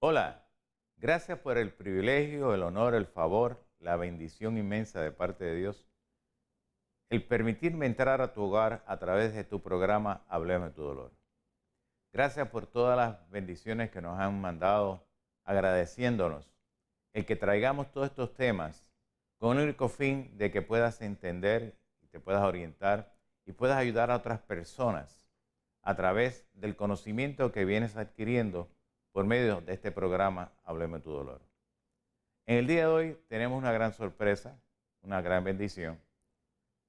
Hola, gracias por el privilegio, el honor, el favor, la bendición inmensa de parte de Dios, el permitirme entrar a tu hogar a través de tu programa Hablemos de tu dolor. Gracias por todas las bendiciones que nos han mandado, agradeciéndonos el que traigamos todos estos temas con el único fin de que puedas entender y te puedas orientar y puedas ayudar a otras personas a través del conocimiento que vienes adquiriendo por medio de este programa Hablemos de tu dolor. En el día de hoy tenemos una gran sorpresa, una gran bendición,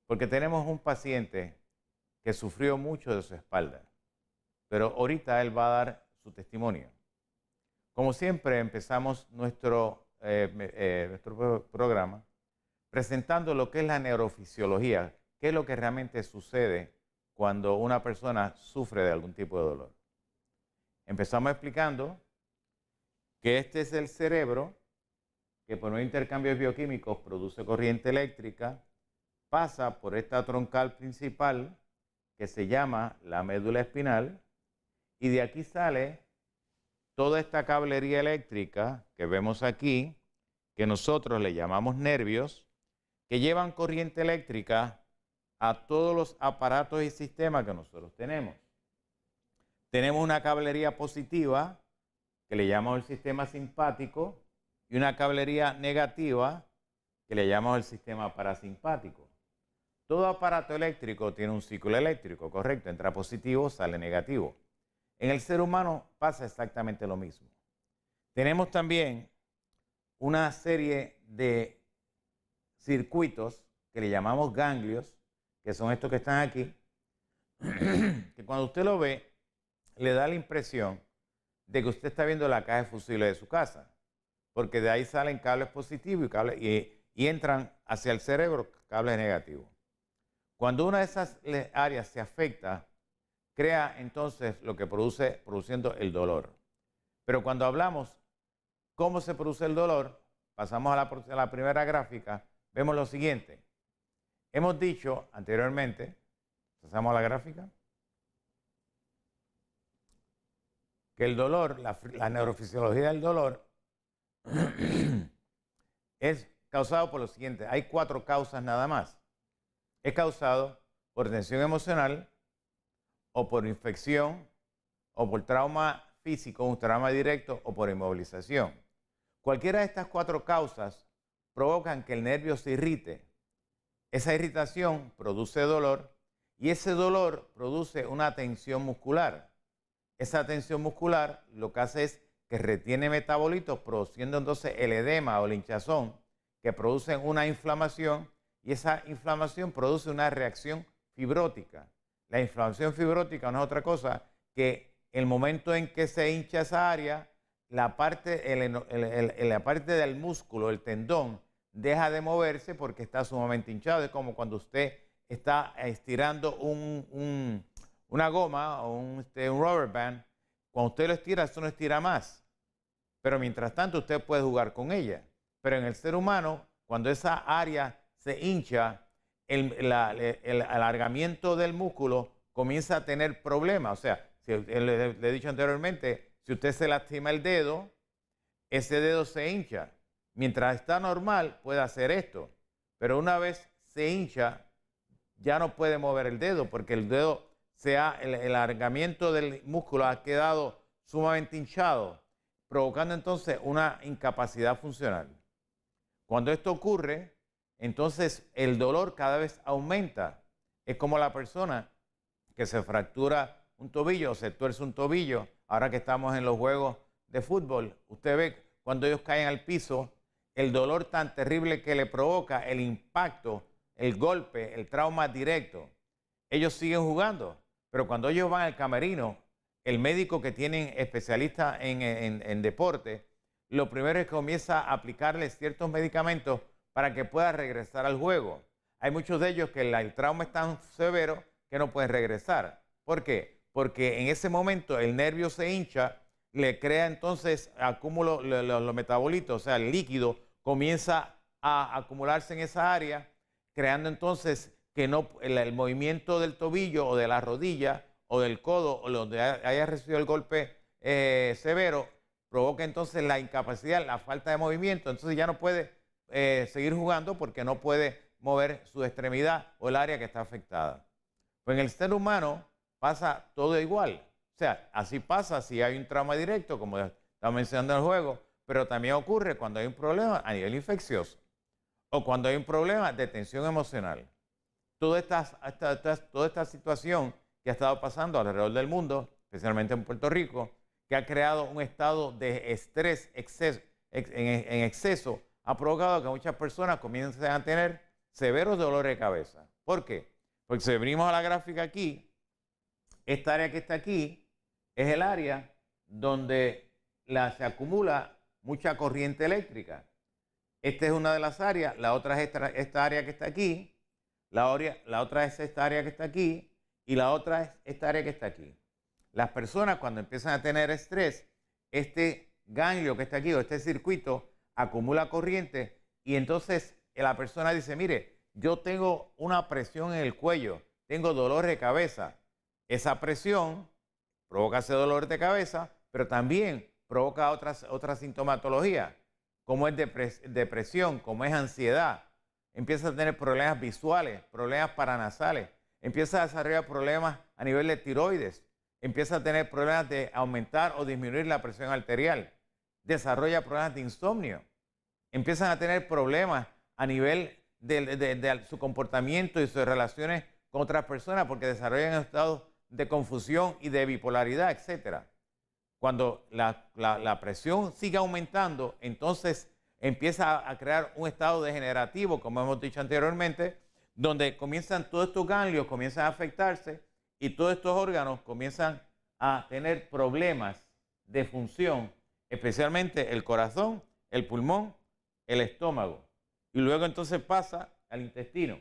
porque tenemos un paciente que sufrió mucho de su espalda, pero ahorita él va a dar su testimonio. Como siempre empezamos nuestro programa presentando lo que es la neurofisiología, qué es lo que realmente sucede cuando una persona sufre de algún tipo de dolor. Empezamos explicando que este es el cerebro que por medio de intercambios bioquímicos produce corriente eléctrica, pasa por esta troncal principal que se llama la médula espinal y de aquí sale toda esta cablería eléctrica que vemos aquí, que nosotros le llamamos nervios, que llevan corriente eléctrica a todos los aparatos y sistemas que nosotros tenemos. Tenemos una cablería positiva, que le llamamos el sistema simpático, y una cablería negativa, que le llamamos el sistema parasimpático. Todo aparato eléctrico tiene un ciclo eléctrico, correcto, entra positivo, sale negativo. En el ser humano pasa exactamente lo mismo. Tenemos también una serie de circuitos que le llamamos ganglios, que son estos que están aquí, que cuando usted lo ve, le da la impresión de que usted está viendo la caja de fusibles de su casa, porque de ahí salen cables positivos y entran hacia el cerebro cables negativos. Cuando una de esas áreas se afecta, crea entonces lo que produciendo el dolor. Pero cuando hablamos cómo se produce el dolor, pasamos a la primera gráfica, vemos lo siguiente. Hemos dicho anteriormente, pasamos a la gráfica, que el dolor, la neurofisiología del dolor, es causado por lo siguiente. Hay 4 causas nada más. Es causado por tensión emocional, o por infección, o por trauma físico, un trauma directo, o por inmovilización. Cualquiera de estas 4 causas provocan que el nervio se irrite. Esa irritación produce dolor y ese dolor produce una tensión muscular. Esa tensión muscular lo que hace es que retiene metabolitos, produciendo entonces el edema o la hinchazón, que producen una inflamación y esa inflamación produce una reacción fibrótica. La inflamación fibrótica no es otra cosa que el momento en que se hincha esa área, la parte del músculo, el tendón, deja de moverse porque está sumamente hinchado. Es como cuando usted está estirando una goma o un rubber band. Cuando usted lo estira, eso no estira más. Pero mientras tanto, usted puede jugar con ella. Pero en el ser humano, cuando esa área se hincha, el alargamiento del músculo comienza a tener problemas. O sea, le he dicho anteriormente, si usted se lastima el dedo, ese dedo se hincha. Mientras está normal, puede hacer esto. Pero una vez se hincha, ya no puede mover el dedo porque el dedo, el alargamiento del músculo ha quedado sumamente hinchado, provocando entonces una incapacidad funcional. Cuando esto ocurre, entonces el dolor cada vez aumenta. Es como la persona que se fractura un tobillo o se tuerce un tobillo. Ahora que estamos en los juegos de fútbol, usted ve cuando ellos caen al piso, el dolor tan terrible que le provoca, el impacto, el golpe, el trauma directo. Ellos siguen jugando, pero cuando ellos van al camerino, el médico que tienen especialista en deporte, lo primero es que comienza a aplicarles ciertos medicamentos para que pueda regresar al juego. Hay muchos de ellos que el trauma es tan severo que no pueden regresar. ¿Por qué? Porque en ese momento el nervio se hincha, le crea entonces acúmulo, los metabolitos, o sea, el líquido comienza a acumularse en esa área, creando entonces que no, el movimiento del tobillo o de la rodilla o del codo o donde haya recibido el golpe severo, provoca entonces la incapacidad, la falta de movimiento, entonces ya no puede seguir jugando porque no puede mover su extremidad o el área que está afectada. Pues en el ser humano pasa todo igual. O sea, así pasa si hay un trauma directo, como estaba mencionando en el juego, pero también ocurre cuando hay un problema a nivel infeccioso o cuando hay un problema de tensión emocional. Toda esta situación que ha estado pasando alrededor del mundo, especialmente en Puerto Rico, que ha creado un estado de estrés en exceso, ha provocado que muchas personas comiencen a tener severos dolores de cabeza. ¿Por qué? Porque si venimos a la gráfica aquí, esta área que está aquí es el área donde se acumula mucha corriente eléctrica. Esta es una de las áreas, la otra es esta área que está aquí, la otra es esta área que está aquí y la otra es esta área que está aquí. Las personas cuando empiezan a tener estrés, este ganglio que está aquí o este circuito acumula corriente y entonces la persona dice, mire, yo tengo una presión en el cuello, tengo dolor de cabeza. Esa presión provoca ese dolor de cabeza, pero también provoca otras sintomatologías, como es depresión, como es ansiedad. Empieza a tener problemas visuales, problemas paranasales, empieza a desarrollar problemas a nivel de tiroides, empieza a tener problemas de aumentar o disminuir la presión arterial, desarrolla problemas de insomnio, empiezan a tener problemas a nivel de su comportamiento y sus relaciones con otras personas porque desarrollan estados de confusión y de bipolaridad, etc. Cuando la presión sigue aumentando, entonces empieza a crear un estado degenerativo, como hemos dicho anteriormente, donde comienzan todos estos ganglios, comienzan a afectarse y todos estos órganos comienzan a tener problemas de función, especialmente el corazón, el pulmón, el estómago. Y luego entonces pasa al intestino.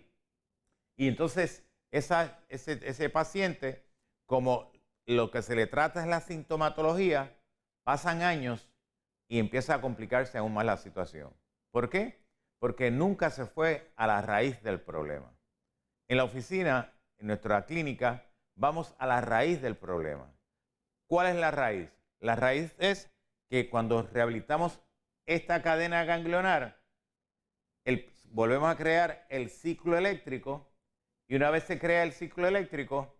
Y entonces ese paciente, como lo que se le trata es la sintomatología, pasan años y empieza a complicarse aún más la situación. ¿Por qué? Porque nunca se fue a la raíz del problema. En la oficina, en nuestra clínica, vamos a la raíz del problema. ¿Cuál es la raíz? La raíz es que cuando rehabilitamos esta cadena ganglionar, volvemos a crear el ciclo eléctrico y una vez se crea el ciclo eléctrico,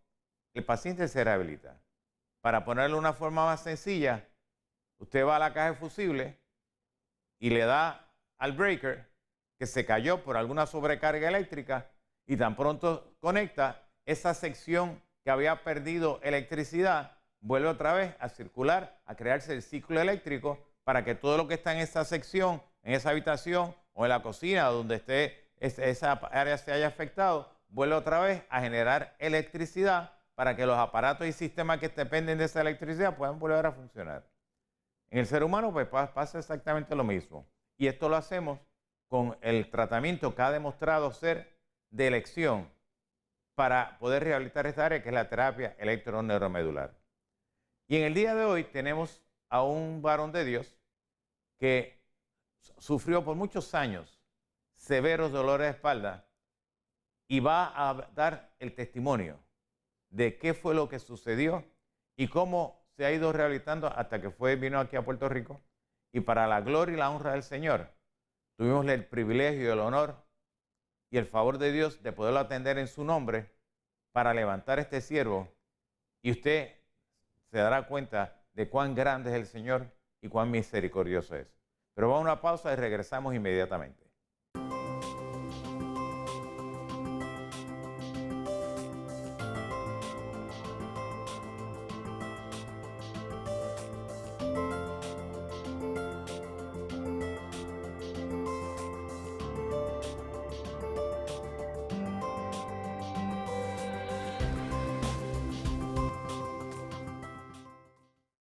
el paciente se rehabilita. Para ponerlo de una forma más sencilla, usted va a la caja de fusible y le da al breaker que se cayó por alguna sobrecarga eléctrica y tan pronto conecta, esa sección que había perdido electricidad vuelve otra vez a circular, a crearse el ciclo eléctrico para que todo lo que está en esa sección, en esa habitación o en la cocina donde esté esa área se haya afectado, vuelve otra vez a generar electricidad para que los aparatos y sistemas que dependen de esa electricidad puedan volver a funcionar. En el ser humano pues pasa exactamente lo mismo. Y esto lo hacemos con el tratamiento que ha demostrado ser de elección para poder rehabilitar esta área que es la terapia electroneuromedular. Y en el día de hoy tenemos a un varón de Dios que sufrió por muchos años severos dolores de espalda y va a dar el testimonio de qué fue lo que sucedió y cómo se ha ido rehabilitando hasta que vino aquí a Puerto Rico. Y para la gloria y la honra del Señor, tuvimos el privilegio y el honor y el favor de Dios de poderlo atender en su nombre para levantar este siervo. Y usted se dará cuenta de cuán grande es el Señor y cuán misericordioso es. Pero vamos a una pausa y regresamos inmediatamente.